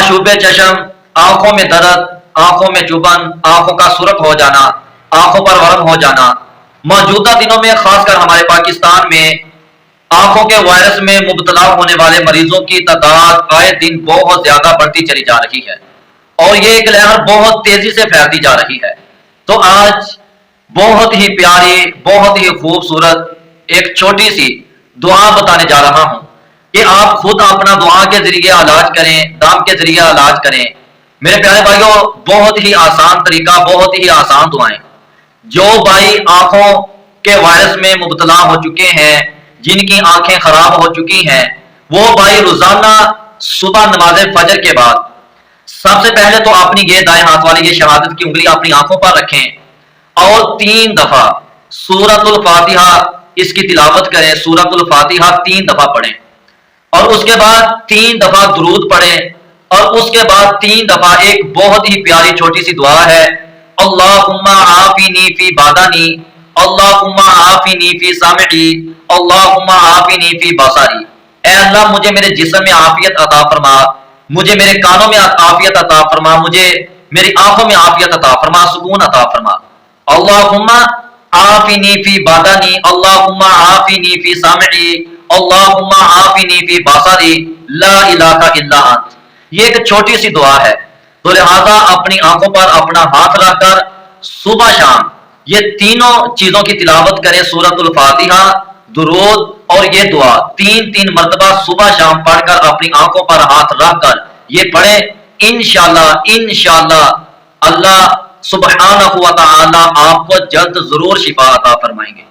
आशूब चशम, आंखों में दर्द, आंखों में चुभन, आंखों का सुरख हो जाना, आंखों पर वरम हो जाना। मौजूदा दिनों में खासकर हमारे पाकिस्तान में आंखों के वायरस में मुब्तला होने वाले मरीजों की तादाद आए दिन बहुत ज्यादा बढ़ती चली जा रही है और ये एक लहर बहुत तेजी से फैलती जा रही है। तो आज बहुत ही प्यारी, बहुत ही खूबसूरत एक छोटी सी दुआ बताने जा रहा हूं कि आप खुद अपना दुआ के जरिए इलाज करें, दाम के जरिए इलाज करें। मेरे प्यारे भाइयों, बहुत ही आसान तरीका, बहुत ही आसान दुआएं। जो भाई आंखों के वायरस में मुब्तला हो चुके हैं, जिनकी आंखें खराब हो चुकी हैं, वो भाई रोजाना सुबह नमाज फजर के बाद सबसे पहले तो अपनी ये दाएं हाथ वाली ये शहादत की उंगली अपनी आंखों पर रखें और 3 दफा सूरतुल फातिहा इसकी तिलावत करें। सूरतुल फातिहा 3 दफा पढ़ें और उसके बाद 3 दफा दुरूद पढ़ें और उसके बाद 3 दफा एक बहुत ही प्यारी छोटी सी दुआ है, अल्लाहुम्मा आफिनी फी बादानी, अल्लाहुम्मा आफिनी फी सामई, अल्लाहुम्मा आफिनी फी बसारी। ऐ अल्लाह मुझे मेरे जिस्म में आफियत अता फरमा, मुझे मेरे कानों में आफियत अता फरमा, मुझे मेरी आंखों में आफियत अता फरमा, सुकून अता फरमा। अल्लाहुम्मा आफिनी फी बादानी, अल्लाहुम्मा आफिनी फी सामई, अल्लाहुम्मा आफिनी फी बसारी, ला इलाहा इल्ला अंत। ये एक छोटी सी दुआ है, तो लिहाजा अपनी आंखों पर अपना हाथ रखकर सुबह शाम ये तीनों चीजों की तिलावत करें। सूरतुल फातिहा, दुरूद और ये दुआ 3-3 मरतबा सुबह शाम पढ़कर अपनी आंखों पर हाथ रखकर ये पढ़े। इंशाअल्लाह इंशाअल्लाह अल्लाह सुब्हानहू व तआला आपको जल्द जरूर शिफा अता फरमाएंगे।